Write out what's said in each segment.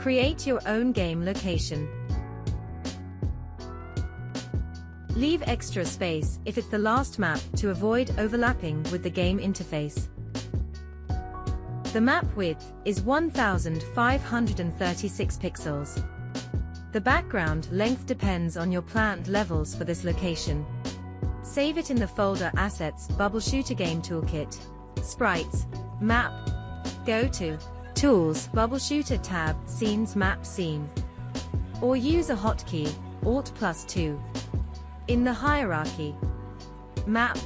Create your own game location. Leave extra space if it's the last map to avoid overlapping with the game interface. The map width is 1536 pixels. The background length depends on your planned levels for this location. Save it in the folder Assets, Bubble Shooter Game Toolkit, Sprites, Map. Go to Tools, Bubble Shooter tab, Scenes, Map Scene. Or use a hotkey, Alt+2. In the hierarchy, Map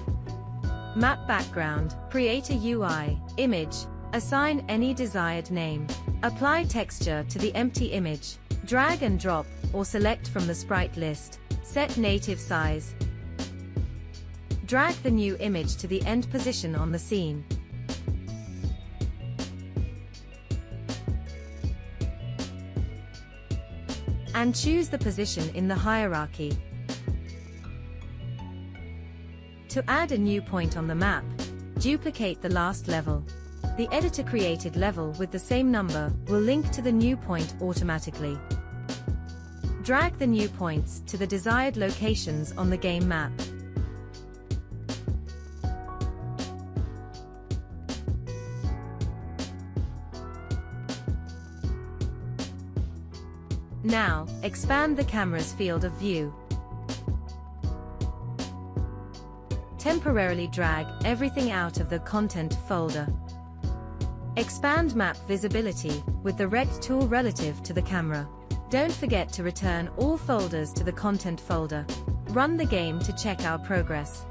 Background, create a UI, Image, assign any desired name. Apply texture to the empty image. Drag and drop, or select from the sprite list. Set native size. Drag the new image to the end position on the scene. And choose the position in the hierarchy. To add a new point on the map, duplicate the last level. The editor created level with the same number will link to the new point automatically. Drag the new points to the desired locations on the game map. Now, expand the camera's field of view. Temporarily drag everything out of the content folder. Expand map visibility with the rect tool relative to the camera. Don't forget to return all folders to the content folder. Run the game to check our progress.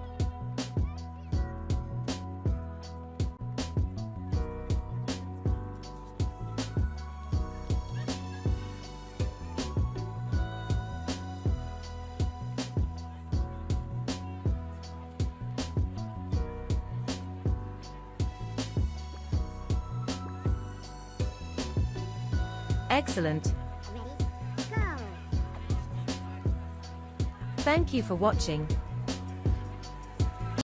Excellent. Ready? Go! Thank you for watching.